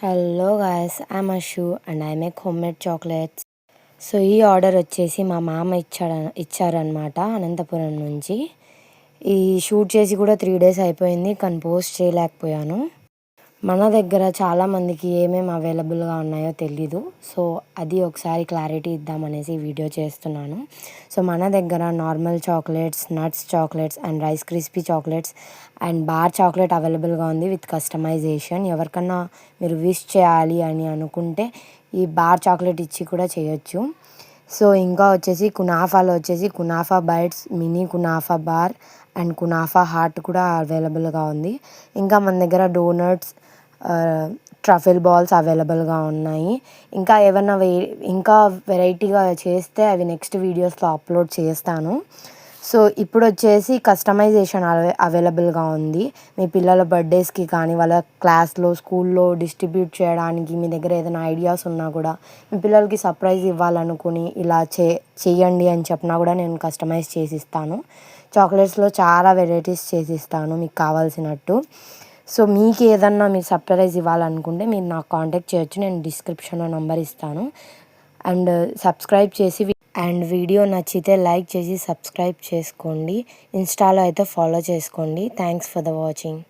Hello guys, I'm Ashu and I make homemade chocolates. So ఈ order వచ్చేసి మా మామ ఇచ్చారనమాట అనంతపురం నుంచి. ఈ షూట్ చేసి కూడా 3 days అయిపోయింది, కానీ పోస్ట్ చేయలేకపోయాను. మన దగ్గర చాలామందికి ఏమేమి అవైలబుల్గా ఉన్నాయో తెలీదు. సో అది ఒకసారి క్లారిటీ ఇద్దామనేసి వీడియో చేస్తున్నాను. సో మన దగ్గర normal chocolates, nuts chocolates and rice crispy chocolates and bar chocolate అవైలబుల్గా ఉంది విత్ కస్టమైజేషన్. ఎవరికన్నా మీరు విష్ చేయాలి అని అనుకుంటే ఈ బార్ చాక్లెట్ ఇచ్చి కూడా చేయొచ్చు. సో ఇంకా వచ్చేసి కునాఫాలో వచ్చేసి కునాఫా బైట్స్, మినీ కునాఫా బార్ అండ్ కునాఫా హార్ట్ కూడా అవైలబుల్గా ఉంది. ఇంకా మన దగ్గర డోనట్స్, ట్రఫిల్ బాల్స్ అవైలబుల్గా ఉన్నాయి. ఇంకా ఏమన్నా ఇంకా వెరైటీగా చేస్తే అవి నెక్స్ట్ వీడియోస్లో అప్లోడ్ చేస్తాను. సో ఇప్పుడు వచ్చేసి కస్టమైజేషన్ అవైలబుల్గా ఉంది. మీ పిల్లల బర్త్డేస్కి కానీ వాళ్ళ క్లాస్లో, స్కూల్లో డిస్ట్రిబ్యూట్ చేయడానికి మీ దగ్గర ఏదైనా ఐడియాస్ ఉన్నా కూడా, మీ పిల్లలకి సర్ప్రైజ్ ఇవ్వాలనుకుని ఇలా చెయ్యండి అని చెప్పినా కూడా నేను కస్టమైజ్ చేసిస్తాను. చాక్లెట్స్లో చాలా వెరైటీస్ చేసిస్తాను మీకు కావాల్సినట్టు. సో మీకు ఏదన్నా మీరు సర్ప్రైజ్ ఇవ్వాలనుకుంటే మీరు నాకు కాంటాక్ట్ చేయొచ్చు. నేను డిస్క్రిప్షన్లో నెంబర్ ఇస్తాను. అండ్ సబ్స్క్రైబ్ చేసి అండ్ వీడియో నచ్చితే లైక్ చేసి సబ్స్క్రైబ్ చేసుకోండి. ఇన్స్టాలో అయితే ఫాలో చేసుకోండి. Thanks for the watching.